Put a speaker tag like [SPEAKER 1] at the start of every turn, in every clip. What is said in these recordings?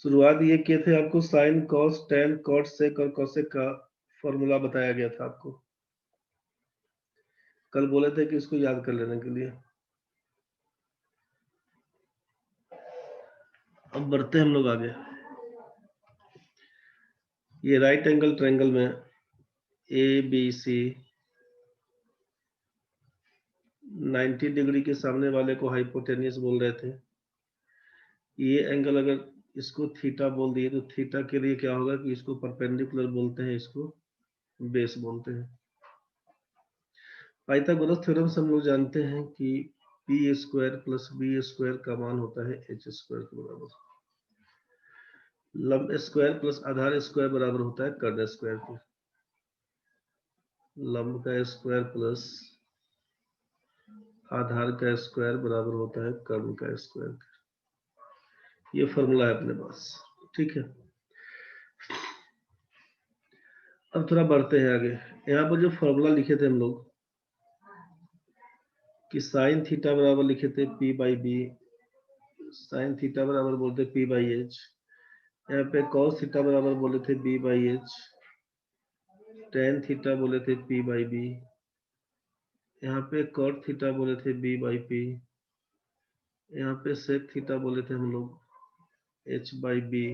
[SPEAKER 1] शुरुआत ये किए थे, आपको sine cos tan cot sec और कोसेक का फॉर्मूला बताया गया था आपको। कल बोले थे कि इसको याद कर लेने के लिए। अब बढ़ते हम लोग आगे। ये राइट एंगल ट्रायंगल में ए बी सी 90 डिग्री के सामने वाले को हाइपोटेनियस बोल रहे थे। ये एंगल अगर इसको थीटा बोल दिए तो थीटा के लिए क्या होगा कि इसको परपेंडिकुलर बोलते हैं, इसको बेस बोलते हैं। पाइथागोरस थ्योरम से हम लोग जानते हैं कि P square plus B square का मान होता है एच स्क्वायर के बराबर। लंब स्क्वायर प्लस आधार स्क्वायर बराबर होता है कर्ण स्क्वायर के। लंब का स्क्वायर प्लस आधार का स्क्वायर बराबर होता है कर्ण का स्क्वायर। ये फॉर्मूला है अपने पास, ठीक है। अब थोड़ा बढ़ते हैं आगे। यहाँ पर जो फॉर्मूला लिखे थे हम लोग कि साइन थीटा बराबर लिखे थे P by B, sine theta बराबर बोलते पी बाई एच। यहाँ पे कॉस थीटा बराबर बोले थे B by H, tan theta बोले थे पी बाई बी, यहाँ पे कॉट थीटा बोले थे बी बाई पी, यहाँ पे सेक थीटा बोले थे हम लोग एच बाई बी,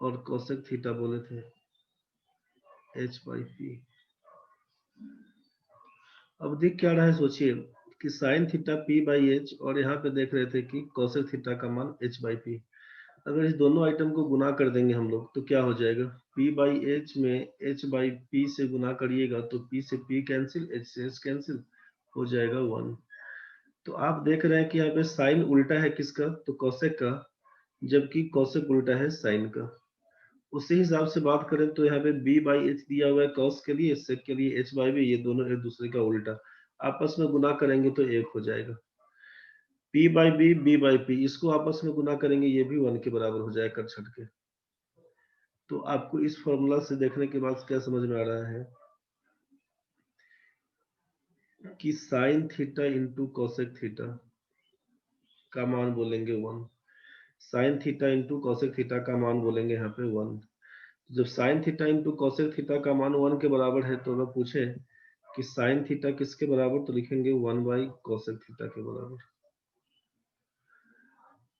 [SPEAKER 1] और कोसेक थीटा बोले थे एच बाई पी। अब दिख क्या रहा है, सोचिए कि sine theta P by H, और यहाँ पे देख रहे थे कि कोसेक थीटा का मान एच बाई पी। अगर इस दोनों आइटम को गुना कर देंगे हम लोग तो क्या हो जाएगा, p बाई एच में h बाई पी से गुना करिएगा तो p से p कैंसिल, h से h कैंसिल, हो जाएगा 1। तो आप देख रहे हैं कि यहाँ पे साइन उल्टा है किसका, तो कोसेक का, जबकि कोसेक उल्टा है साइन का। उसी हिसाब से बात करें तो यहाँ पे b बाई एच दिया हुआ है कॉस के लिए, सेक के लिए h बाई बी, ये दोनों एक दूसरे का उल्टा, आपस में गुना करेंगे तो एक हो जाएगा। p by B, b by P, इसको आपस में गुना करेंगे, ये भी 1 के बराबर हो जाएगा कर छट के। तो आपको इस फॉर्मूला से देखने के बाद क्या समझ में आ रहा है कि sign theta into cosec theta का मान बोलेंगे 1, sign theta into cosec theta का मान बोलेंगे यहाँ पे 1। जब sign theta into cosec theta का मान 1 के बराबर है तो अगर पूछे कि साइन थीटा किसके बराबर, तो लिखेंगे 1 बाई कोसेक थीटा के बराबर।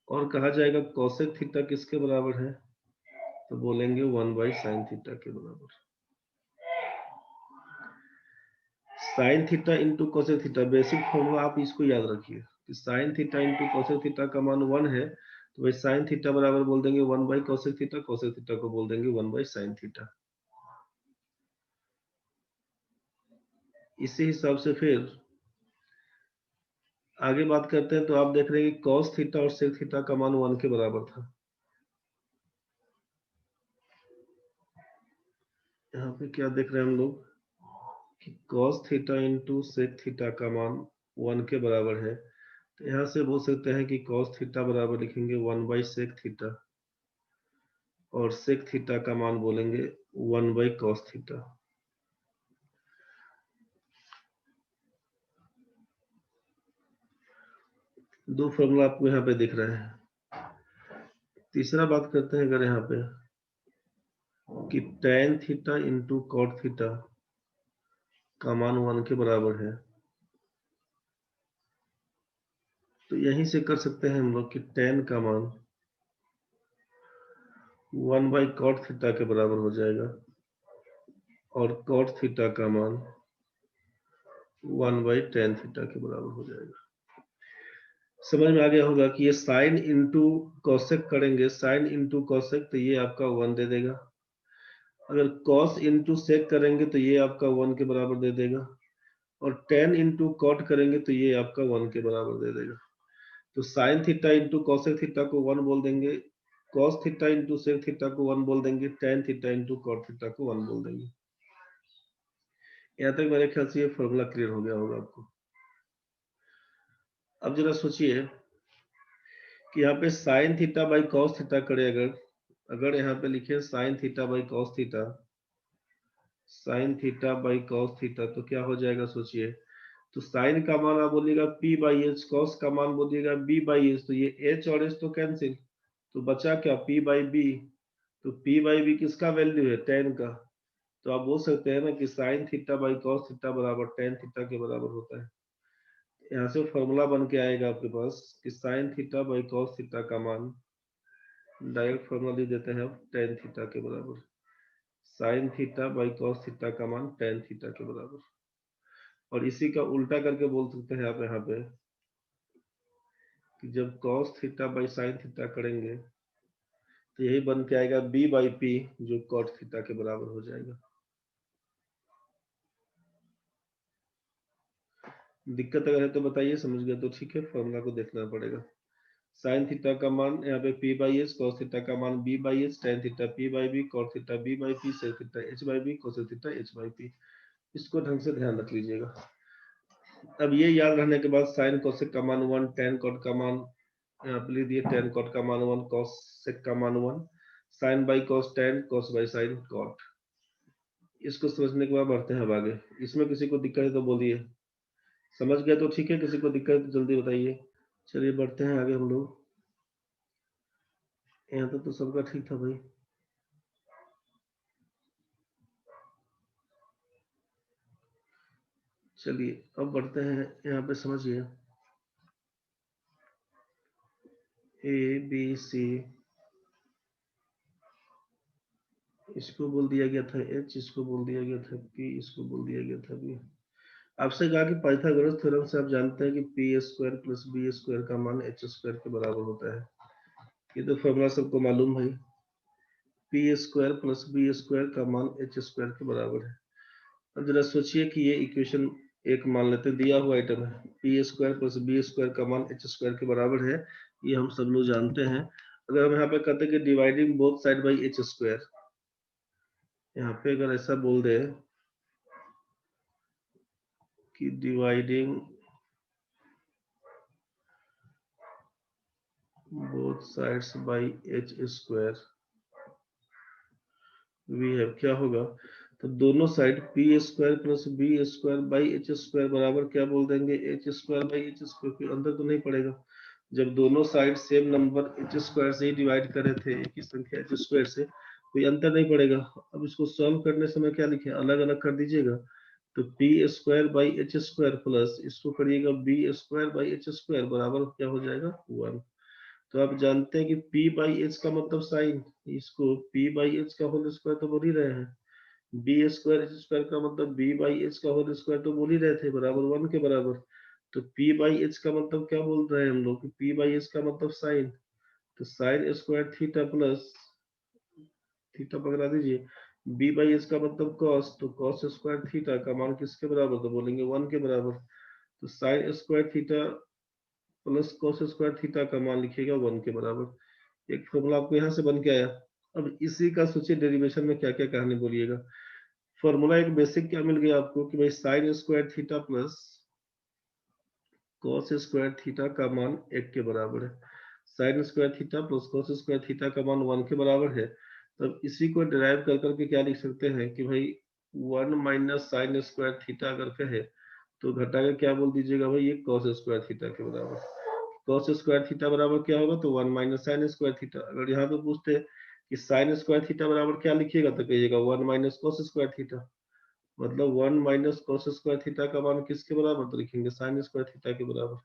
[SPEAKER 1] और कहा जाएगा कोसेक थीटा किसके बराबर है, तो बोलेंगे 1 बाई साइन थीटा के बराबर। Sign theta into cosec theta, basic formula आप इसको याद रखिए कि sign theta into cosec theta का मान 1 है, तो भाई साइन थीटा बराबर बोल देंगे 1 by cosec theta, cosec theta को बोल देंगे 1 बाई साइन थीटा। इसी हिसाब से फिर आगे बात करते हैं, तो आप देख रहे हैं कि कॉस थीटा और सेक थीटा का मान 1 के बराबर था। यहाँ पे क्या देख रहे हैं हम लोग कि cos theta into sec theta का मान 1 के बराबर है, तो यहाँ से बोल सकते हैं कि कॉस थीटा बराबर लिखेंगे 1 बाई सेक थीटा, और सेक थीटा का मान बोलेंगे 1 बाई कॉस थीटा। दो फॉर्मूला आपको यहाँ पे दिख रहे हैं। तीसरा बात करते हैं अगर यहाँ पे कि tan theta into cot theta का मान 1 के बराबर है, तो यहीं से कर सकते हैं हम लोग कि tan का मान 1 बाई कॉट थीटा के बराबर हो जाएगा, और कॉट थीटा का मान 1 बाई tan थीटा के बराबर हो जाएगा। समझ में आ गया होगा कि ये साइन इंटू कॉसेक करेंगे, साइन इंटू कॉसेक, तो ये आपका 1 दे देगा। अगर कॉस इंटू सेक करेंगे तो ये आपका 1 के बराबर दे देगा, और tan इंटू कॉट करेंगे तो ये आपका 1 के बराबर दे देगा। तो sine theta into cosec theta को 1 बोल देंगे, cos theta into sec theta को 1 बोल देंगे, tan theta into cot theta को 1 बोल देंगे। यहाँ तक मेरे ख्याल से ये फॉर्मूला क्लियर हो गया होगा आपको। अब जरा सोचिए कि यहाँ पे sine theta by cos theta करे, अगर यहाँ पे लिखे sine theta by cos theta, sine theta by cos theta, तो क्या हो जाएगा सोचिए। तो साइन का मान आप बोलिएगा p बाई एच, कॉस का मान बोलिएगा b बाई एच, तो ये h और h तो कैंसिल, तो बचा क्या p बाई बी। तो p बाई बी किसका वैल्यू है, tan का। तो आप बोल सकते हैं ना कि sine theta by cos theta बराबर tan थीटा के बराबर होता है। यहाँ से फॉर्मूला बन के आएगा आपके पास कि sine theta by cos theta का मान, डायरेक्ट फॉर्मूला लिख देते हैं अब, tan थीटा के बराबर sine theta by cos theta का मान tan थीटा के बराबर। और इसी का उल्टा करके बोल सकते हैं आप यहाँ पे कि जब cos theta by sine theta करेंगे तो यही बन के आएगा b बाई पी, जो कॉट थीटा के बराबर हो जाएगा। दिक्कत अगर है तो बताइए, समझ गए तो ठीक है, फॉर्मूला को देखना पड़ेगा। साइन थीटा का मान यहाँ पे p by H, cos theta का मान b by H, tan theta p by B, cot theta b by P, sec theta h by B, cosec theta h by P. इसको ढंग से ध्यान रख लीजिएगा। अब ये याद रहने के बाद साइन कोसेक का मान 1, tan कॉट का मान यहाँ पे लिख दिए, tan कॉट का मान 1, कोसेक का मान 1, sine by cos tan, cos by sine cot. इसको समझने के बाद बढ़ते हैं अब आगे। इसमें किसी को दिक्कत है तो बोलिए, समझ गए तो ठीक है, किसी को दिक्कत है तो जल्दी बताइए। चलिए बढ़ते हैं आगे हम लोग। यहाँ तक तो सबका ठीक था भाई। चलिए अब बढ़ते हैं, यहाँ पे समझिए ए बी सी, इसको बोल दिया गया था एच, इसको बोल दिया गया था पी, इसको बोल दिया गया था बी। आपसे कहा कि पाइथागोरस थ्योरम से आप जानते हैं कि P square plus B square का मान एच स्क्वायर के बराबर होता है। ये तो फॉर्मूला सबको मालूम है, P square plus B square का मान एच स्क्वायर के बराबर है। अब जरा सोचिए कि ये इक्वेशन एक मान लेते हैं, दिया हुआ आइटम है, P square plus B square का मान एच स्क्वायर के बराबर है, ये हम सब लोग जानते हैं। अगर हम यहाँ पे कहते हैं कि dividing both side by H square, यहाँ पे अगर ऐसा बोल दे कि dividing both sides by H square, we have क्या होगा, तो दोनों side P square plus B square by H square बराबर क्या बोल देंगे, H square by H square, के अंदर तो नहीं पड़ेगा। जब दोनों side same number H square से ही डिवाइड करे थे, एक ही संख्या एच स्क्वायर से, कोई अंतर नहीं पड़ेगा। अब इसको सॉल्व करने समय क्या लिखे, अलग अलग कर दीजिएगा। तो P square by H square plus इसको करिएगा B square by H square बराबर क्या हो जाएगा 1। तो आप जानते हैं कि p बाई एच का मतलब साइन, इसको p बाई एच का होल स्क्वायर तो बोल ही रहे हैं, बी स्क्वायर एच स्क्वायर का मतलब b बाई एच का होल स्क्वायर तो बोल ही रहे थे, बराबर 1 के बराबर। तो p बाई एच का मतलब क्या बोल रहे हैं हम लोग कि p बाई एच का मतलब साइन, तो sign square theta plus theta पकड़ा दीजिए, b बाई एच का मतलब कॉस, तो कॉस स्क्वायर थीटा का मान किसके बराबर, तो बोलेंगे 1 के बराबर। तो sign square theta plus cos square theta का मान लिखिएगा 1 के बराबर। एक फॉर्मूला आपको यहाँ से बन के आया। अब इसी का सोचिए डेरिवेशन में क्या क्या कहानी बोलिएगा। फॉर्मूला एक बेसिक क्या मिल गया आपको कि भाई sign square theta plus cos square theta का मान 1 के बराबर है। Sign square theta plus cos square theta का मान 1 के बराबर है। तब इसी को डिराइव कर करके क्या लिख सकते हैं कि भाई 1 माइनस साइन स्क्वायर थीटा अगर कहे तो घटा के क्या बोल दीजिएगा भाई, ये कॉस स्क्वायर थीटा के बराबर। कॉस स्क्वायर थीटा बराबर क्या होगा, तो 1 माइनस साइन स्क्वायर थीटा। अगर यहाँ पे पूछते कि साइन स्क्वायर थीटा बराबर क्या लिखिएगा, तो कहिएगा 1 माइनस कॉस स्क्वायर थीटा। मतलब 1 माइनस कॉस स्क्वायर थीटा का मान किसके बराबर, तो लिखेंगे साइन स्क्वायर थीटा के बराबर।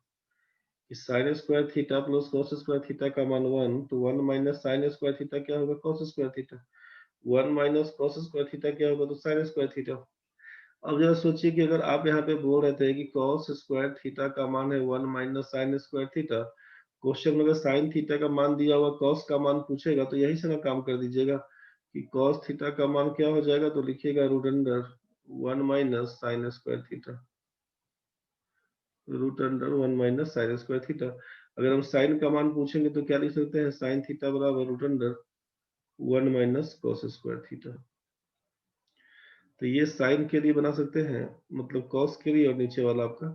[SPEAKER 1] Sign square theta plus cos square theta का मान 1, तो 1 माइनस साइन स्क्वायर थीटा क्या होगा, cos square theta. 1 minus cos square theta क्या होगा, तो साइन स्क्वायर थीटा। अब जरा सोचिए कि अगर आप यहाँ पे बोल रहे थे कि कॉस स्क्वायर थीटा का मान है 1 minus sine square theta, question में अगर साइन थीटा का मान दिया हुआ कॉस का मान पूछेगा तो यही से ना काम कर दीजिएगा कि कॉस थीटा का मान क्या हो जाएगा, तो लिखिएगा root under 1 minus sine square theta, root under 1 minus sine square theta. अगर हम साइन का मान पूछेंगे तो क्या लिख सकते हैं, साइन थीटा बराबर root under 1 minus cos square theta. तो ये साइन के लिए बना सकते हैं, मतलब कॉस के लिए, और नीचे वाला आपका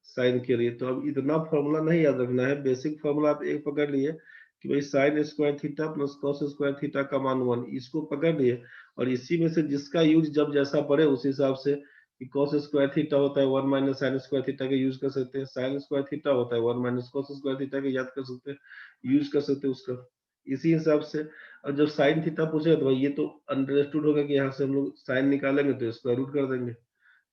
[SPEAKER 1] साइन के लिए। तो अब इतना फॉर्मूला नहीं याद रखना है, बेसिक फॉर्मूला आप एक पकड़ लिए कि भाई sign square theta plus cos square theta का मान 1, इसको पकड़ लिए। और इसी में से जिसका यूज जब जैसा पड़े उस हिसाब से, कि कॉस स्क्वायर थीटा होता है 1 माइनस साइन स्क्वायर थीटा का यूज कर सकते हैं, साइन स्क्वायर थीटा होता है 1 माइनस कॉस स्क्वायर थीटा का याद कर सकते हैं, यूज कर सकते हैं उसका। इसी हिसाब से। और जब साइन थीटा पूछेगा तो भाई ये तो अंडरस्टूड होगा कि यहाँ से हम लोग साइन निकालेंगे तो स्क्वायर रूट कर देंगे।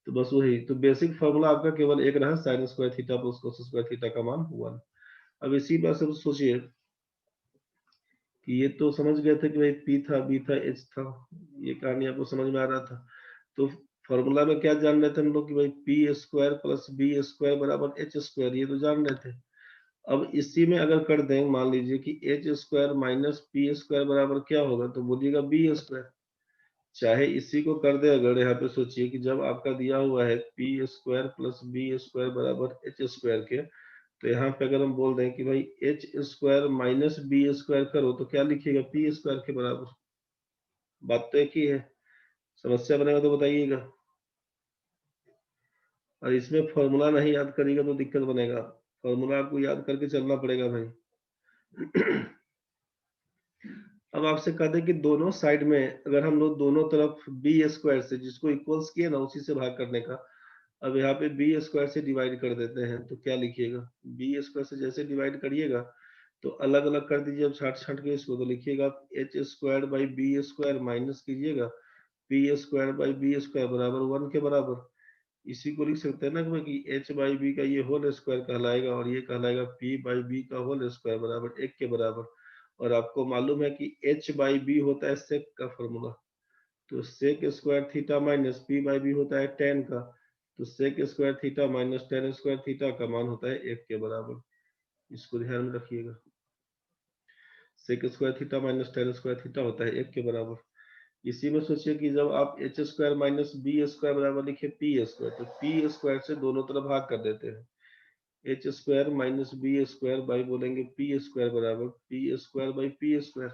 [SPEAKER 1] तो बस वही, तो बेसिक फॉर्मूला आपका केवल एक रहा, sign square theta plus cos square theta का मान 1। अब इसी बात से सोचिए कि ये तो समझ गए थे कि भाई पी था, बी था, एच था, ये कहानी आपको समझ में आ रहा था। तो फॉर्मूला में क्या जान रहे थे हम लोग कि भाई P square plus B square बराबर एच स्क्वायर, ये तो जान रहे थे। अब इसी में अगर कर दें, मान लीजिए कि H square minus P square बराबर क्या होगा, तो बोलिएगा बी स्क्वायर। चाहे इसी को कर दे, अगर यहाँ पे सोचिए कि जब आपका दिया हुआ है P square plus B square बराबर एच स्क्वायर के, तो यहाँ पे अगर हम बोल दें कि भाई H square minus B square करो, तो क्या लिखिएगा, पी स्क्वायर के बराबर। बात तो एक ही है। समस्या बनेगा तो बताइएगा। और इसमें फॉर्मूला नहीं याद करिएगा तो दिक्कत बनेगा, फॉर्मूला आपको याद करके चलना पड़ेगा भाई। अब आपसे कह दें कि दोनों साइड में अगर हम लोग दोनों तरफ बी स्क्वायर से, जिसको इक्वल्स किए ना उसी से भाग करने का, अब यहाँ पे बी स्क्वायर से डिवाइड कर देते हैं, तो क्या लिखिएगा, बी स्क्वायर से जैसे डिवाइड करिएगा तो अलग अलग कर दीजिए। अब छाट छाट के इसको, तो लिखिएगा H square by B square minus कीजिएगा P square by B square बराबर 1 के बराबर। इसी को लिख सकते हैं ना कि एच बाई बी का ये होल स्क्वायर कहलाएगा और ये कहलाएगा पी बाई बी का होल स्क्वायर बराबर 1 के बराबर। और आपको मालूम है कि एच बाई बी होता है सेक का फॉर्मूला, तो sec square theta minus P by B होता है टेन का, तो sec square theta minus tan square theta का मान होता है 1 के बराबर। इसको ध्यान में रखिएगा, sec square theta minus tan square theta होता है 1 के बराबर। इसी में सोचिए कि जब आप H square minus B square बराबर लिखे पी स्क्वायर, तो पी स्क्वायर से दोनों तरफ भाग कर देते हैं। H square minus B square by बोलेंगे पी स्क्वायर बराबर P square by P square.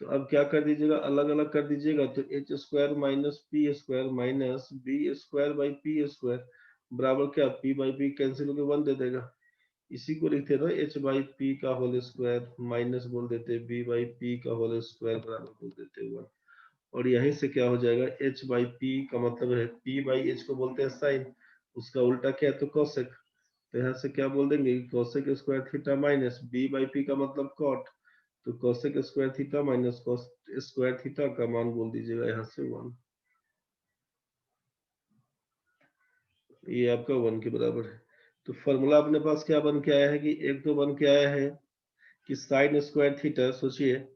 [SPEAKER 1] तो अब क्या कर दीजिएगा, अलग अलग कर दीजिएगा, तो H square minus P square minus B square by P square बराबर क्या, पी बाई पी कैंसिल होकर 1 दे देगा। इसी को लिखते थे एच बाई पी का होल स्क्वायर माइनस बोल देते बी बाई पी का होल स्क्वायर बराबर बोल देते 1। और यहीं से क्या हो जाएगा, h बाई पी का मतलब है p बाई एच को बोलते हैं साइन, उसका उल्टा क्या है तो कोसेक। तो यहाँ से क्या बोल देंगे, cosec square theta minus b by P का मतलब कॉट, तो cosec square theta minus cos square theta का मान बोल दीजिएगा यहाँ से 1। ये आपका 1 के बराबर है। तो फॉर्मूला अपने पास क्या बन के आया है कि एक तो बन के आया है कि साइन स्क्वायर थीटा, सोचिए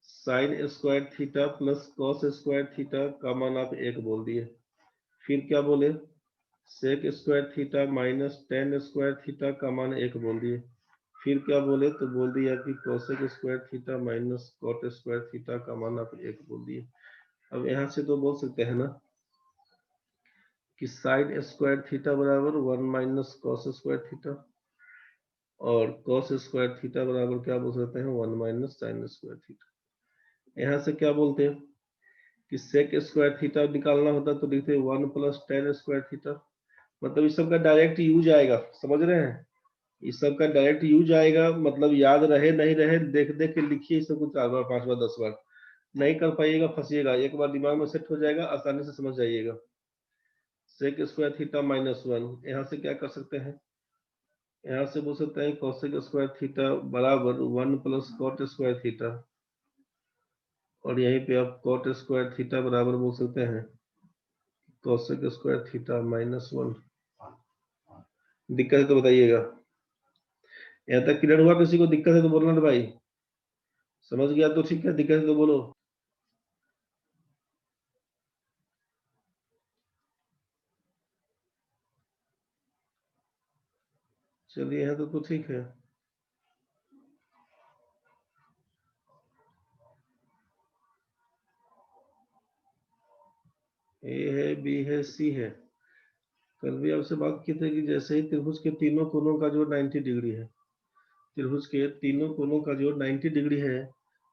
[SPEAKER 1] sine square theta plus cos square theta का मान आप 1 बोल दिए। फिर क्या बोले, sec square theta minus tan square theta का मान 1 बोल दिए। फिर क्या बोले, तो बोल दिया कि cosec square theta minus cot square theta का मान आप 1 बोल दिए। अब यहाँ से तो बोल सकते हैं ना कि साइन स्क्वायर थीटा बराबर 1 माइनस कॉस स्क्वायर थीटा, और कॉस स्क्वायर थीटा बराबर क्या बोल सकते हैं 1 माइनस साइन स्क्वायर थीटा। यहाँ से क्या बोलते हैं कि सेक स्क्वायर थीटा निकालना होता तो लिखते 1 प्लस टेन स्क्वायर थीटा। मतलब इस सब का डायरेक्ट यूज आएगा, समझ रहे हैं, इस सब का डायरेक्ट यूज आएगा, मतलब याद रहे नहीं रहे देख देख के लिखिए इसे कुछ 4 बार 5 बार 10 बार, नहीं कर पाइएगा फंसिएगा, एक बार दिमाग में सेट हो जाएगा आसानी से समझ जाइएगा। सेक स्क्वायर थीटा माइनस 1, यहाँ से क्या कर सकते हैं, यहाँ से बोल सकते हैं कोसेक स्क्वायर थीटा बराबर 1 प्लस कॉट स्क्वायर थीटा, और यहीं पे आप कॉट स्क्वायर थीटा बराबर बोल सकते हैं कोसेक स्क्वायर थीटा माइनस 1। दिक्कत है तो बताइएगा। यहाँ तक क्लियर हुआ, किसी को दिक्कत है तो बोलना भाई, समझ गया तो ठीक है, दिक्कत है तो बोलो। चलिए यहाँ तो ठीक है। ए है, बी है, सी है। कल भी आपसे बात की थी कि जैसे ही त्रिभुज के तीनों कोनों का जोड़ 90 डिग्री है, त्रिभुज के तीनों कोनों का जोड़ 90 डिग्री है,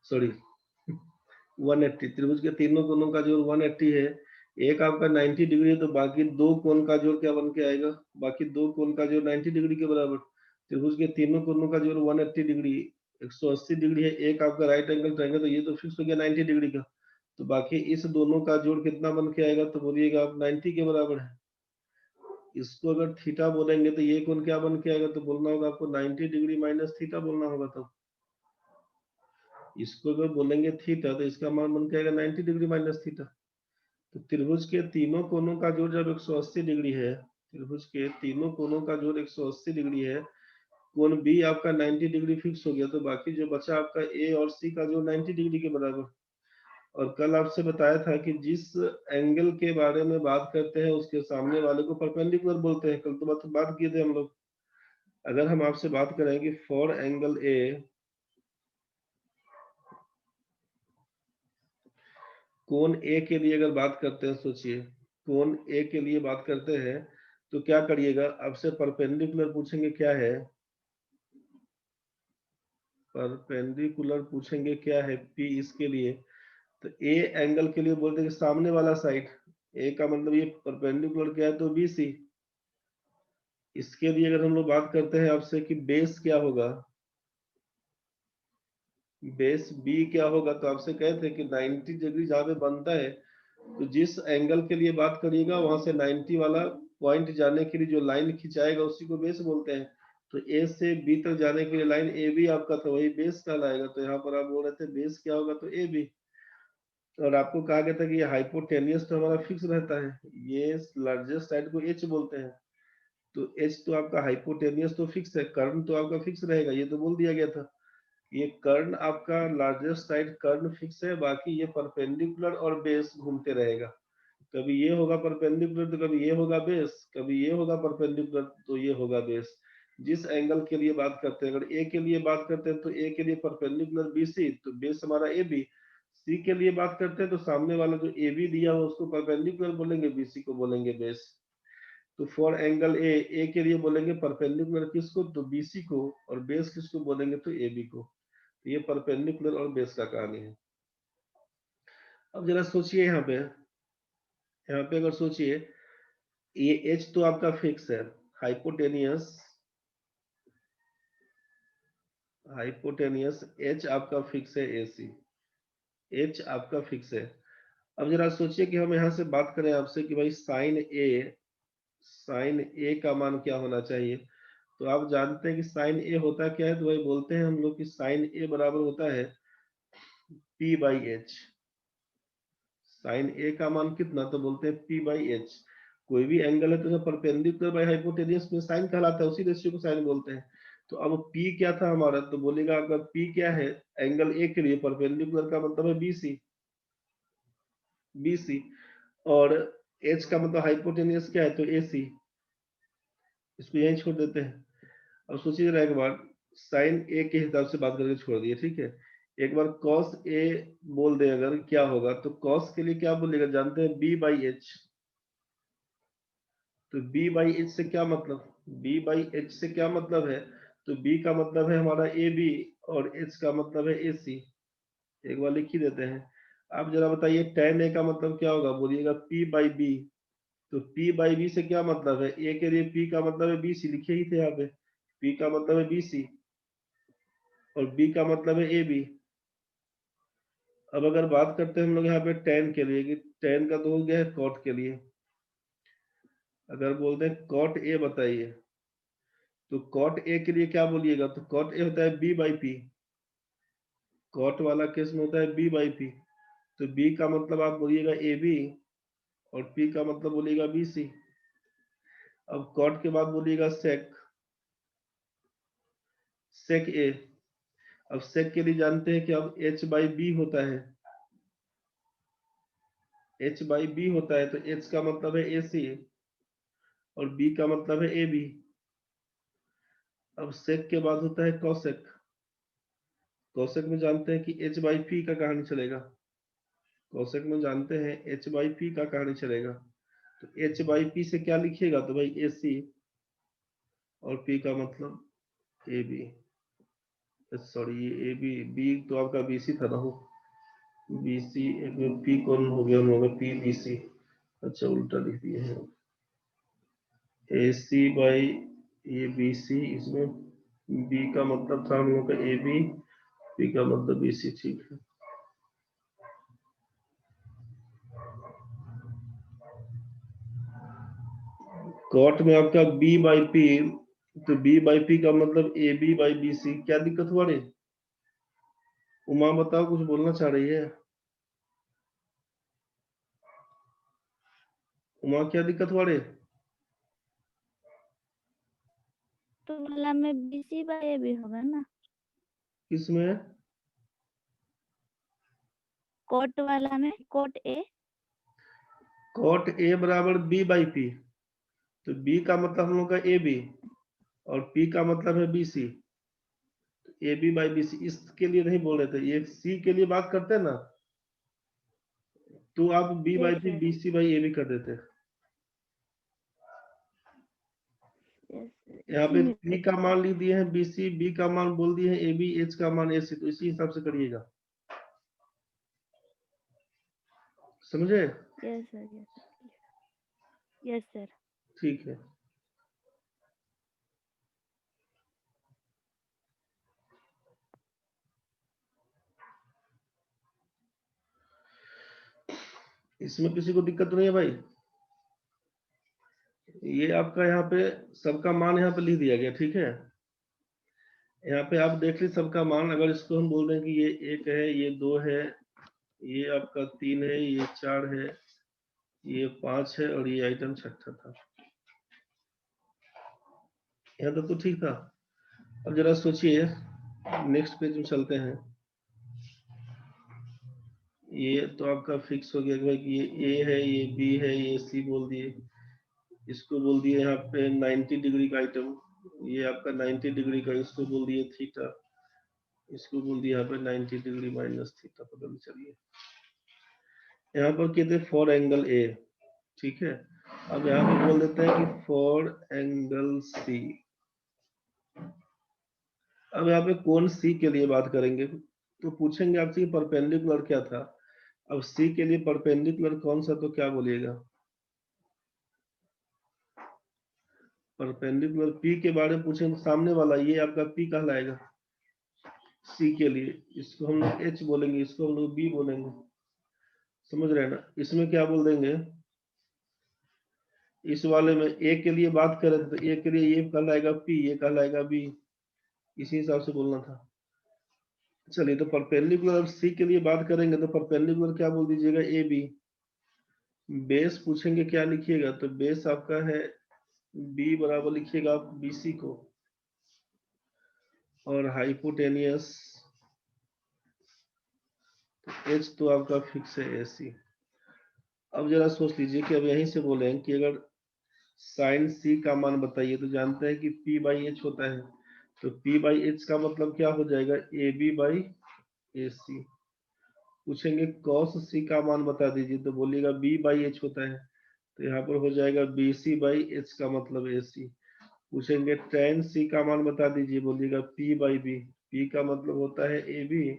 [SPEAKER 1] सॉरी 180, त्रिभुज के तीनों कोनों का जोड़ 180 है, एक आपका 90 डिग्री है, तो बाकी दो कोण का जोड़ क्या बन के आएगा, बाकी दो कोण का जोड़ 90 डिग्री के बराबर। त्रिभुज के तीनों कोनों का जोड़ 180 डिग्री 180 डिग्री है, एक आपका राइट एंगल ट्रायंगल, तो ये तो फिक्स हो गया 90 डिग्री का। तो बाकी इस दोनों का जोड़ कितना बन के आएगा, तो बोलिएगा आप 90 के बराबर है। इसको अगर थीटा बोलेंगे तो ये कोण क्या बन के आएगा, तो बोलना होगा आपको 90 डिग्री माइनस थीटा बोलना होगा तब। इसको अगर बोलेंगे थीटा तो इसका मान बन जाएगा 90 डिग्री माइनस थीटा। तो त्रिभुज के तीनों कोनों का जोड़ जब 180 डिग्री है, त्रिभुज के तीनों कोनों का जोड़ 180 डिग्री है, कोण बी आपका 90 डिग्री फिक्स हो गया, तो बाकी जो बचा आपका ए और सी का जोड़ 90 डिग्री के बराबर। और कल आपसे बताया था कि जिस एंगल के बारे में बात करते हैं उसके सामने वाले को परपेंडिकुलर बोलते हैं। कल तो बात किए थे हम लोग। अगर हम आपसे बात करें कि फॉर एंगल ए, कोण ए के लिए अगर बात करते हैं, सोचिए कोण ए के लिए बात करते हैं तो क्या करिएगा, आपसे परपेंडिकुलर पूछेंगे क्या है, परपेंडिकुलर पूछेंगे क्या है पी इसके लिए, तो ए एंगल के लिए बोलते हैं कि सामने वाला साइड, ए का मतलब ये परपेंडिकुलर क्या है तो बी सी। इसके लिए अगर हम लोग बात करते हैं आपसे कि बेस क्या होगा, बेस बी क्या होगा, तो आपसे कहते हैं कि 90 डिग्री जहां पे बनता है, तो जिस एंगल के लिए बात करिएगा वहां से 90 वाला पॉइंट जाने के लिए जो लाइन खिंचाएगा उसी को बेस बोलते हैं। तो ए से बी तक जाने के लिए लाइन ए बी आपका था, वही बेस कहलाएगा। तो यहाँ पर आप बोल रहे थे बेस क्या होगा, तो ए बी। और आपको कहा गया था कि ये हाइपोटेनियस तो हमारा फिक्स रहता है, ये लार्जेस्ट साइड को एच बोलते हैं। तो एच तो आपका हाइपोटेनियस तो फिक्स है, कर्ण तो आपका फिक्स रहेगा, ये तो बोल दिया गया था। ये कर्ण आपका लार्जेस्ट साइड कर्ण फिक्स है, बाकी ये परपेंडिकुलर और बेस घूमते रहेगा। कभी ये होगा परपेंडिकुलर तो कभी ये होगा बेस, कभी ये होगा परपेंडिकुलर तो ये होगा बेस। जिस एंगल के लिए बात करते हैं, अगर ए के लिए बात करते हैं तो ए के लिए परपेंडिकुलर बी सी, तो बेस हमारा ए बी। सी के लिए बात करते हैं तो सामने वाला जो ए बी दिया हो उसको परपेंडिकुलर बोलेंगे, बी सी को बोलेंगे बेस। तो फॉर एंगल ए के लिए बोलेंगे परपेंडिकुलर किसको, तो बी सी को, और बेस किसको बोलेंगे तो ए बी को। तो ये परपेंडिकुलर और बेस का कहानी है। अब जरा सोचिए यहाँ पे अगर सोचिए, ये एच तो आपका फिक्स है, हाइपोटेनियस, हाइपोटेनियस एच आपका फिक्स है, एसी एच आपका फिक्स है। अब जरा सोचिए कि हम यहाँ से बात करें आपसे कि भाई साइन ए का मान क्या होना चाहिए। तो आप जानते हैं कि साइन ए होता क्या है, तो वही बोलते हैं हम लोग कि साइन ए बराबर होता है पी बाई एच। साइन ए का मान कितना, तो बोलते हैं पी बाई एच। कोई भी एंगल है तो परपेंडिकुलर बाई हाइपोटेनियस में साइन कहलाता है, उसी रेशियो को साइन बोलते हैं। तो अब पी क्या था हमारा, तो बोलेगा अगर पी क्या है एंगल ए के लिए, परपेंडिकुलर का मतलब है बीसी, बीसी। और एच का मतलब हाइपोटेनियस क्या है, तो एसी। इसको यहीं छोड़ देते हैं। अब सोचिए जरा एक बार, साइन ए के हिसाब से बात करके छोड़ दिए, ठीक है। एक बार कॉस ए बोल दे अगर, क्या होगा, तो कॉस के लिए क्या बोलेगा, जानते हैं बी बाई एच। तो बी बाई एच से क्या मतलब, बी बाई एच से क्या मतलब है, तो बी का मतलब है हमारा ए बी, और एच का मतलब है ए सी। एक बार लिख ही देते हैं। आप जरा बताइए टेन ए का मतलब क्या होगा, बोलिएगा पी बाई बी। तो पी बाई बी से क्या मतलब है, ए के लिए पी का मतलब है बी सी, लिखे ही थे यहाँ पे, पी का मतलब है बी सी और बी का मतलब है ए बी। अब अगर बात करते हैं हम लोग यहाँ पे टेन के लिए, कि टेन का तो हो गया है कॉट के लिए। अगर बोलते हैं कॉट ए बताइए, तो कॉट ए के लिए क्या बोलिएगा, तो कॉट ए होता है बी बाई पी। कॉट वाला केस में होता है बी बाई पी। तो बी का मतलब आप बोलिएगा ए बी, और पी का मतलब बोलिएगा बी सी। अब कॉट के बाद बोलिएगा सेक, सेक ए। अब सेक के लिए जानते हैं कि अब एच बाई बी होता है, एच बाई बी होता है, तो एच का मतलब है ए सी और बी का मतलब है ए बी। अब सेक के बाद होता है कॉसेक। कॉसेक में जानते हैं कि एच बाई पी का कहानी चलेगा, कॉसेक में जानते हैं एच बाई पी का कहानी चलेगा। तो एच बाई पी से क्या लिखिएगा, तो भाई ए सी, और पी का मतलब ए बी। सॉरी ये ए बी, बी तो आपका बी सी था ना, हो बी सी, पी कौन हो गया हम लोग पी बी सी, अच्छा उल्टा लिख दिए हैं। ए सी बाई ए बी सी, इसमें बी का मतलब था हम लोग का ए बी, पी का मतलब बी सी, ठीक है। कॉट में आपका बी बाई पी, तो बी बाई पी का मतलब A B by B C, क्या दिक्कत हुआ रे, उमा बताओ, कुछ बोलना चाह रही है? उमा क्या दिक्कत हुआ रे?
[SPEAKER 2] तो वाला में BC बाय ए भी होगा ना?
[SPEAKER 1] किसमें?
[SPEAKER 2] कोट वाला में, कोट ए।
[SPEAKER 1] कॉट ए बराबर बी बाई पी, तो बी का मतलब हम लोग का ए बी और पी का मतलब है B C. A B by B C, इसके लिए नहीं बोल रहे थे, ये सी के लिए बात करते हैं ना, तो आप B by
[SPEAKER 2] yes
[SPEAKER 1] P
[SPEAKER 2] sir,
[SPEAKER 1] B C by A B कर देते।
[SPEAKER 2] यस सर,
[SPEAKER 1] यहाँ
[SPEAKER 2] इसी
[SPEAKER 1] पे
[SPEAKER 2] में
[SPEAKER 1] पी का
[SPEAKER 2] दिक्कत है।
[SPEAKER 1] मान लिख दिए हैं बी सी, बी का मान बोल दिए हैं ए बी, एच का मान ए सी, तो इसी हिसाब से करिएगा, समझे?
[SPEAKER 2] Yes sir, yes sir, yes sir.
[SPEAKER 1] ठीक है। इसमें किसी को दिक्कत तो नहीं है भाई? ये आपका यहाँ पे सबका मान यहाँ पे लिख दिया गया, ठीक है। यहाँ पे आप देख ली सबका मान, अगर इसको हम बोल रहे हैं कि ये एक है, ये दो है, ये आपका तीन है, ये चार है, ये पांच है और ये आइटम छठा था। यहाँ तक तो ठीक था। अब जरा सोचिए, नेक्स्ट पेज में चलते हैं। ये तो आपका फिक्स हो गया कि भाई कि ये ए है, ये बी है, ये सी बोल दिए। इसको बोल दिए यहाँ पे 90 डिग्री का आइटम, ये आपका 90 डिग्री का, इसको बोल दिए थीटा, इसको बोल दिया यहाँ पे 90 डिग्री माइनस थीटा, पता नहीं। चलिए यहाँ पर कहते हैं फॉर एंगल ए, ठीक है। अब यहाँ पे बोल देते हैं कि फॉर एंगल सी। अब यहाँ पे कौन सी के लिए बात करेंगे, तो पूछेंगे आपसे परपेंडिकुलर क्या था। अब सी के लिए परपेंडिकुलर कौन सा, तो क्या बोलिएगा? परपेंडिकुलर पी के बारे में पूछेंगे, सामने वाला ये आपका पी कहलाएगा सी के लिए। इसको हम लोग एच बोलेंगे, इसको हम लोग बी बोलेंगे, समझ रहे हैं ना? इसमें क्या बोल देंगे, इस वाले में ए के लिए बात करें तो ए के लिए ये कहलाएगा पी, ये कहलाएगा बी, इसी हिसाब से बोलना था। चलिए, तो परपेंडिकुलर अब सी के लिए बात करेंगे तो परपेंडिकुलर क्या बोल दीजिएगा, ए बी। बेस पूछेंगे क्या लिखिएगा, तो बेस आपका है बी बराबर लिखिएगा आप बीसी को, और हाइपोटेनियस एच तो आपका फिक्स है एसी। अब जरा सोच लीजिए कि अब यहीं से बोले कि अगर साइन सी का मान बताइए, तो जानते हैं कि पी बाई एच होता है, तो पी बाई एच का मतलब क्या हो जाएगा, ए बी बाई ए सी। पूछेंगे कॉस सी का मान बता दीजिए, तो बोलिएगा बी बाई एच होता है, तो यहाँ पर हो जाएगा बी सी बाई एच का मतलब ए सी। पूछेंगे टेन सी का मान बता दीजिए, बोलिएगा पी बाई बी, पी का मतलब होता है ए बी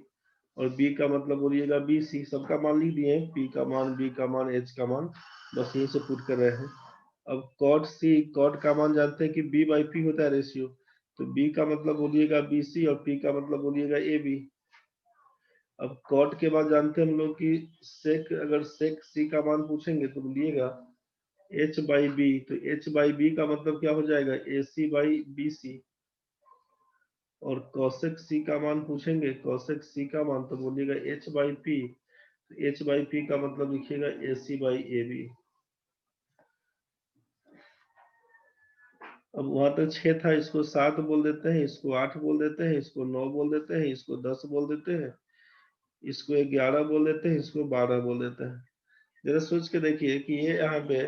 [SPEAKER 1] और बी का मतलब बोलिएगा बी सी। सबका मान लिख दिए, पी का मान, बी का मान, एच का मान, बस यहीं से पुट कर रहे हैं। अब कॉट सी, कॉट का मान जानते हैं कि बी बाई पी होता है रेशियो, तो बी का मतलब बोलिएगा बी सी और पी का मतलब बोलिएगा ए बी। अब कॉट के बाद जानते हैं हम लोग कि सेक, अगर सेक सी का मान पूछेंगे तो बोलिएगा एच बाई बी, तो एच बाई बी का मतलब क्या हो जाएगा, ए सी बाई बी सी। और कौशिक सी का मान पूछेंगे, कौशिक सी का मान तो बोलिएगा एच बाई पी, तो एच बाई पी का मतलब लिखिएगा ए सी बाई ए बी। अब वहां तक 6 था, इसको 7 बोल देते हैं, इसको 8 बोल देते हैं, इसको 9 बोल देते हैं, इसको 10 बोल देते हैं, इसको 11 बोल देते हैं, इसको 12 बोल देते हैं। जरा सोच के देखिए कि ये यहाँ पे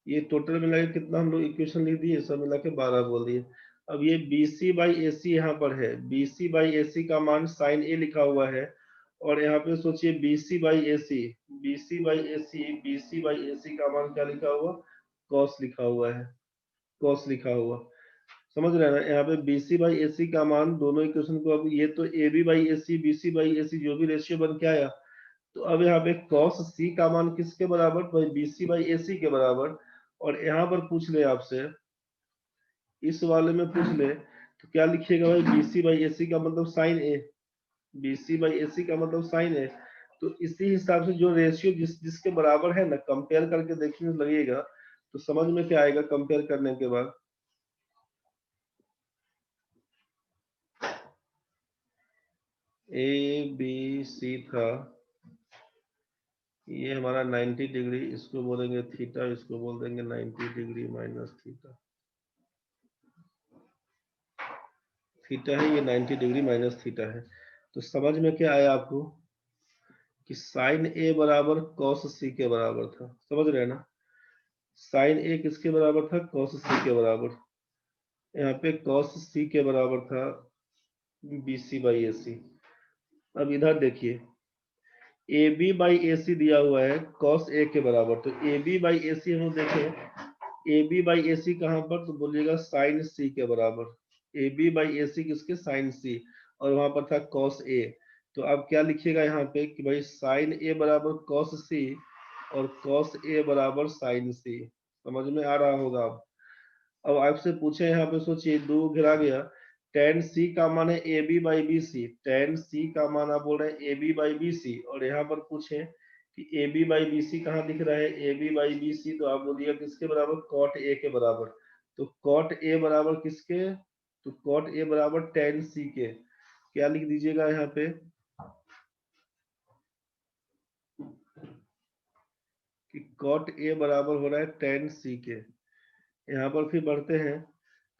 [SPEAKER 1] ये टोटल मिला के कितना हम लोग इक्वेशन लिख दिए, सब मिला के 12 बोल दिए। अब ये बी सी बाई ए सी यहाँ पर है, B C by A C का मान साइन ए लिखा हुआ है, और यहाँ पे सोचिए B C by A C, B C by A C, B C by A C का मान क्या लिखा हुआ, कॉस लिखा हुआ है, कॉस लिखा हुआ, समझ रहे हैं ना? यहाँ पे B C by A C का मान, दोनों इक्वेशन को, अब ये तो A B by A C, B C by A C जो भी रेशियो बन के आया, तो अब यहाँ पे कॉस सी का मान किसके बराबर, भाई बी सी बाई ए सी के बराबर। और यहाँ पर पूछ ले आपसे, इस वाले में पूछ ले, तो क्या लिखिएगा भाई, B C by A C का मतलब sine A, B C by A C का मतलब साइन ए। तो इसी हिसाब से जो रेशियो जिसके बराबर है ना, कंपेयर करके देखने लगेगा तो समझ में क्या आएगा कंपेयर करने के बाद। ए बी सी था, ये हमारा 90 डिग्री, इसको बोलेंगे थीटा, इसको बोल देंगे 90 डिग्री माइनस थीटा। थीटा है ये 90 डिग्री माइनस थीटा है। तो समझ में क्या आया आपको कि साइन ए बराबर कॉस सी के बराबर था, समझ रहे हैं ना। साइन ए किसके बराबर था, कॉस सी के बराबर। यहाँ पे कॉस सी के बराबर था बी सी बाई ए सी। अब इधर देखिए ए बी बाई ए सी दिया हुआ है कॉस ए के बराबर, तो ए बी बाई ए सी हम देखें ए बी बाई ए सी कहाँ पर, तो बोलिएगा साइन सी के बराबर। ए बी बाई ए सी किसके, साइन सी, और वहां पर था कॉस ए। तो अब क्या लिखिएगा यहाँ पे कि भाई साइन ए बराबर कॉस सी और कॉस ए बराबर साइन सी। समझ में आ रहा होगा। अब आपसे पूछे यहाँ पे, सोचिए दो घिरा गया, टेन सी का मान है A B by B C, tan C का मान आप बोल रहे हैं A B by B C, और यहाँ पर पूछे कि A B by B C कहाँ दिख रहा है, A B by B C, तो आप बोलिए किसके बराबर, कॉट ए के बराबर। तो कॉट ए बराबर किसके, तो कॉट ए बराबर टेन सी के। क्या लिख दीजिएगा यहाँ पे कि कॉट ए बराबर हो रहा है टेन सी के। यहाँ पर फिर बढ़ते हैं,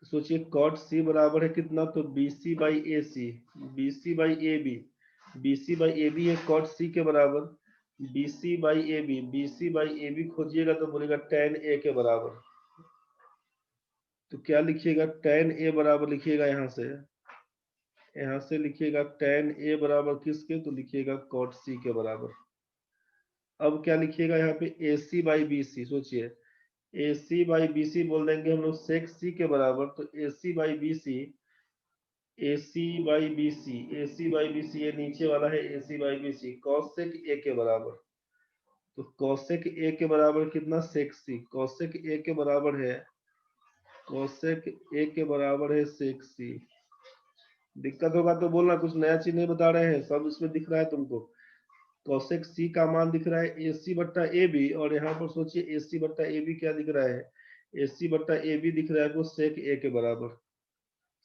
[SPEAKER 1] तो सोचिए कॉट सी बराबर है कितना, तो B C by A C, B C by A B, B C by A B है कॉट सी के बराबर, B C by A B, B C by A B खोजिएगा तो बोलेगा टेन ए के बराबर। तो क्या लिखिएगा, टेन ए बराबर लिखिएगा यहाँ से लिखिएगा टेन ए बराबर किसके, तो लिखिएगा कॉट सी के बराबर। अब क्या लिखिएगा यहाँ पे ए सी बाई बी सी, सोचिए ए सी बाई बी सी बोल देंगे हम लोग सेक सी के बराबर, तो A C by B C, A C by B C, A C by B C, ये नीचे वाला है A C by B C cosec A के बराबर। तो कॉसेक ए के बराबर कितना, सेक सी, कॉसेक ए के बराबर है, कॉसेक ए के बराबर है सेक सी। दिक्कत होगा तो बोलना, कुछ नया चीज नहीं बता रहे हैं, सब इसमें दिख रहा है तुमको। कॉसेक सी का मान दिख रहा है ए सी बट्टा ए बी, और यहाँ पर सोचिए ए सी बट्टा ए बी क्या दिख रहा है, ए सी बट्टा ए बी दिख रहा है आपको सेक ए के बराबर।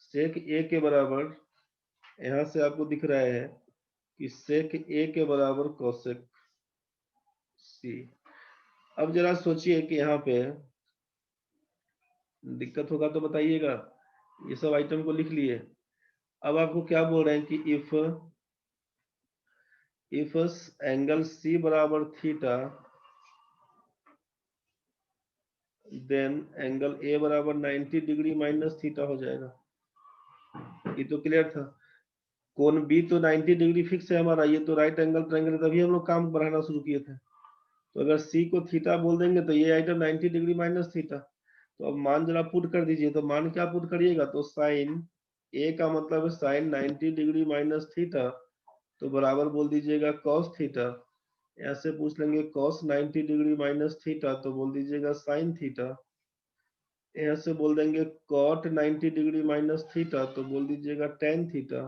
[SPEAKER 1] सेक ए के बराबर यहाँ से आपको दिख रहा है कि सेक ए के बराबर कोसेक सी। अब जरा सोचिए कि यहाँ पे दिक्कत होगा तो बताइएगा, ये सब आइटम को लिख लिए। अब आपको क्या बोल रहे हैं कि इफ एंगल सी बराबर थीटा देन एंगल ए बराबर 90 डिग्री माइनस थीटा हो जाएगा। ये तो क्लियर था। कोण बी तो 90 डिग्री फिक्स है हमारा, ये तो राइट एंगल ट्रायंगल, तभी हम लोग काम बढ़ाना शुरू किए थे। तो अगर सी को थीटा बोल देंगे तो ये आइटम 90 डिग्री माइनस थीटा। तो अब मान जरा पुट कर दीजिए, तो मान क्या पुट करिएगा, तो साइन ए का मतलब है साइन 90 डिग्री माइनस थीटा, तो बराबर बोल दीजिएगा कॉस थीटा। ऐसे पूछ लेंगे कॉस 90 डिग्री माइनस थीटा, तो बोल दीजिएगा साइन थीटा। यहाँ से बोल देंगे कॉट 90 डिग्री माइनस थीटा, तो बोल दीजिएगा टेन थीटा।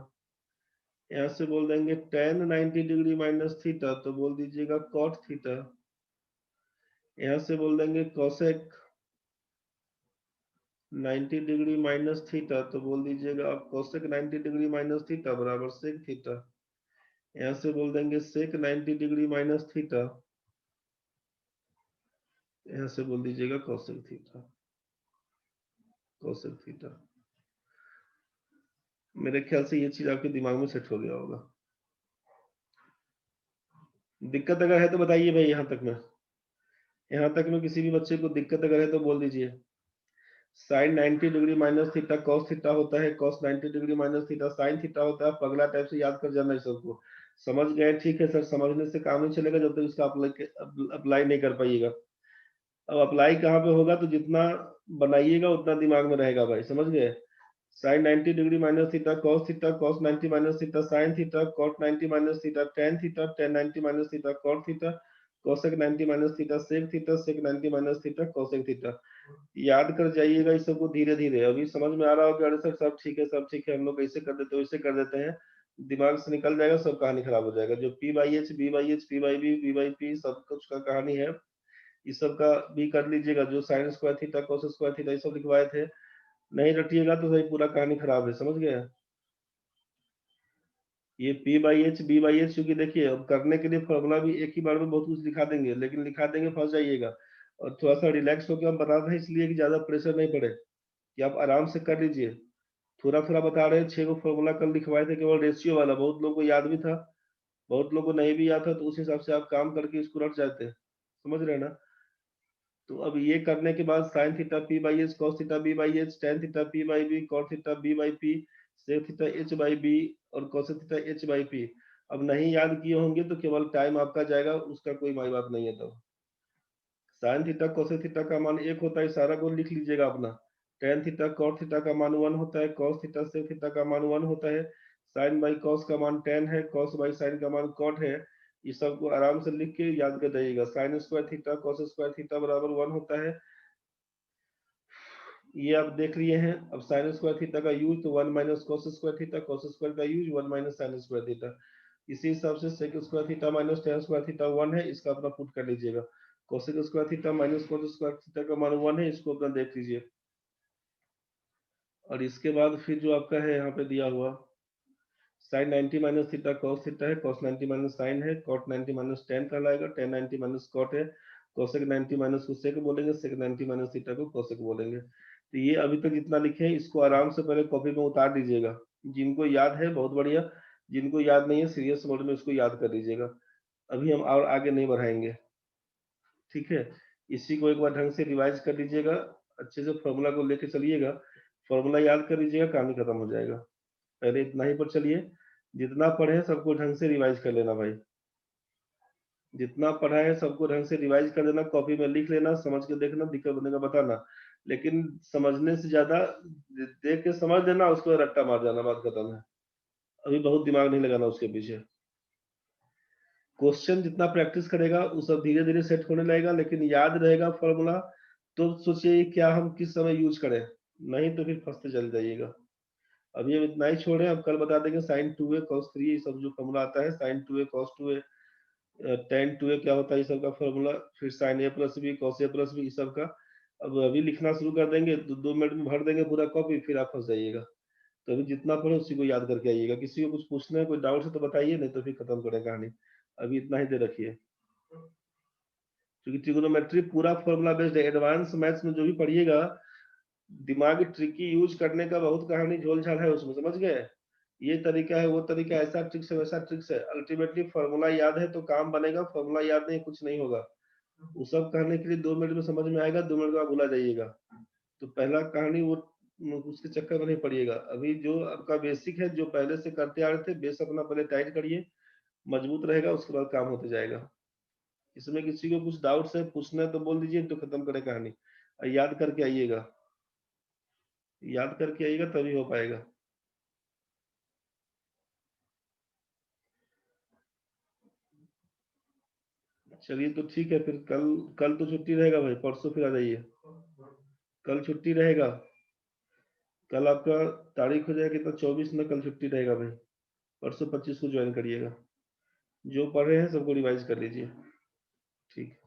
[SPEAKER 1] यहाँ से बोल देंगे टेन 90 डिग्री माइनस थीटा, तो बोल दीजिएगा कॉट थीटा। यहाँ से बोल देंगे कोसेक 90 डिग्री माइनस थीटा, तो बोल दीजिएगा आप कोसेक 90 डिग्री माइनस थीटा बराबर सेक थीटा। यहाँ से बोल देंगे सेक 90 डिग्री माइनस थीटा, यहाँ से बोल दीजिएगा कोसेक थीटा, कोसेक थीटा। मेरे ख्याल से ये चीज आपके दिमाग में सेट हो गया होगा। दिक्कत अगर है तो बताइए भाई, यहाँ तक में किसी भी बच्चे को दिक्कत अगर है तो बोल दीजिए। Sine 90 degree minus theta cos theta होता है, cos 90 degree minus theta sine theta होता है। आप अगला टाइप से याद कर जाना इस सबको। समझ गए, ठीक है सर, समझने से काम नहीं चलेगा जब तक इसका अप्लाई नहीं कर पाइएगा। अब अप्लाई कहाँ पे होगा, तो जितना बनाइएगा उतना दिमाग में रहेगा भाई, समझ गए। Sine 90 degree minus theta cos 90 minus theta sine theta cot 90 minus theta tan 90 minus theta cot theta cosec 90 minus theta sec 90 minus theta cosec theta. याद कर जाइएगा इस सबको धीरे धीरे। अभी समझ में आ रहा होगा, अरे सर सब ठीक है सब ठीक है, हम लोग ऐसे कर देते हैं वैसे कर देते हैं, दिमाग से निकल जाएगा, सब कहानी खराब हो जाएगा। जो P by H B by H P by B by P सब कुछ का कहानी है, इस सब का भी कर लीजिएगा। जो sign square theta cos square theta ये सब लिखवाए थे, नहीं रटिएगा तो सही पूरा कहानी खराब है, समझ गए। ये P/H B/H, क्योंकि देखिए अब करने के लिए फॉर्मूला भी एक ही बार में बहुत कुछ लिखा देंगे, लेकिन लिखा देंगे फंस जाइएगा। और थोड़ा सा रिलैक्स होकर हम बता रहे हैं इसलिए कि ज्यादा प्रेशर नहीं पड़े, कि आप आराम से कर लीजिए। थोड़ा थोड़ा बता रहे हैं, 6 को फॉर्मूला कल लिखवाए थे केवल रेशियो वाला, बहुत लोगों को याद भी था, बहुत लोगों को नहीं भी याद था, तो उस हिसाब से आप काम करके इसको रट जाते हैं, समझ रहे हैं ना। तो अब ये करने के बाद sine theta P/H, cos theta B/H, tan theta P/B, cot theta B/P, sec theta H/B और cos थीटा H/P। अब नहीं याद किए होंगे तो केवल टाइम आपका जाएगा, उसका कोई माई बाप नहीं है। तब साइन थीटा cos थीटा का मान 1 होता है, सारा को लिख लीजिएगा अपना। tan थीटा cot थीटा का मान 1 होता है, cos थीटा sec थीटा का मान 1 होता है, sin बाई cos का मान tan है, cos बाई sin का मान cot है। ये सब को आराम से लिख के याद कर जाइएगा। Sign square theta cos square theta बराबर 1 होता है। ये आप देख लिए हैं। अब साइन स्क्वायर थीटा का यूज तो 1 minus cos square theta, cos square का use 1 minus sin square theta. इसी हिसाब से sec square theta minus tan square theta 1 है, इसका अपना पुट कर लीजिएगा। cosec square theta minus cos square theta का मान 1 है, इसको अपना देख लीजिए। और इसके बाद फिर जो आपका है यहाँ पे दिया हुआ sin 90 minus theta cos theta है, cos 90 माइनस sin है, cot 90 माइनस tan कहलाएगा, tan 90 माइनस cot है, cosec 90 माइनस को sec बोलेंगे, sec 90 माइनस थीटा को cosec बोलेंगे। तो ये अभी तक जितना लिखे हैं इसको आराम से पहले कॉपी में उतार दीजिएगा। जिनको याद है बहुत बढ़िया, जिनको याद नहीं है सीरियस मोड में इसको याद कर लीजिएगा। अभी हम और आगे नहीं बढ़ाएंगे, ठीक है। इसी को एक बार ढंग से रिवाइज कर लीजिएगा, अच्छे से फॉर्मूला को लेके चलिएगा, फॉर्मूला याद कर लीजिएगा, काम ही खत्म हो जाएगा। पहले इतना ही पर चलिए, जितना पढ़े सबको ढंग से रिवाइज कर लेना भाई, जितना पढ़ा है सबको ढंग से रिवाइज कर लेना, कॉपी में लिख लेना, समझ के देखना, दिक्कत बनेगा बताना। लेकिन समझने से ज्यादा देख के समझ लेना, उसके बाद रट्टा मार जाना, बात खत्म है। अभी बहुत दिमाग नहीं लगाना उसके पीछे। क्वेश्चन जितना प्रैक्टिस करेगा वो सब धीरे धीरे सेट होने लगेगा, लेकिन याद रहेगा फॉर्मूला तो सोचिए क्या हम किस समय यूज करें, नहीं तो फिर फंसते चल जाइएगा। अभी हम इतना ही छोड़े, अब कल बता देंगे साइन 2a cos 3a, ये सब जो फॉर्मूला आता है, sign 2a cos 2a, tan 2a क्या होता है, ये सब का फॉर्मूला, फिर sin a plus B cos a plus B, ये सब का अब अभी लिखना शुरू कर देंगे तो 2 मिनट में भर देंगे पूरा कॉपी, फिर आप फंस जाइएगा। तो अभी जितना पढ़े उसी को याद करके आइएगा। किसी को कुछ पूछना है, कोई डाउट है तो बताइए, नहीं तो फिर खत्म करें कहानी। अभी इतना ही दे रखिए, क्योंकि ट्रिगोनोमेट्री पूरा फॉर्मूला बेस्ड है। एडवांस मैथ्स में जो भी पढ़िएगा, दिमाग ट्रिकी यूज करने का बहुत कहानी झोल झाल है उसमें, समझ गए। ये तरीका है वो तरीका, ऐसा ट्रिक्स है वैसा ट्रिक्स है, अल्टीमेटली फॉर्मूला याद है तो काम बनेगा, फॉर्मूला याद नहीं कुछ नहीं होगा। वो सब कहने के लिए 2 मिनट में समझ में आएगा, 2 मिनट में आप भुला जाइएगा। तो पहला कहानी वो उसके चक्कर में नहीं पड़िएगा। अभी जो आपका बेसिक है, जो पहले से करते आ रहे थे, बेस अपना पहले टाइट करिए, मजबूत रहेगा, उसके बाद काम होते जाएगा। इसमें किसी को कुछ डाउट्स है, पूछना है तो बोल दीजिए, तो खत्म करें कहानी। याद करके आइएगा, याद करके आइएगा तभी हो पाएगा। चलिए तो ठीक है, फिर कल, कल तो छुट्टी रहेगा भाई, परसों फिर आ जाइए। कल छुट्टी रहेगा, कल आपका तारीख हो जाएगा कितना, 24 में कल छुट्टी रहेगा भाई। परसों 25 को ज्वाइन करिएगा। जो पढ़ रहे हैं सबको रिवाइज कर लीजिए, ठीक है।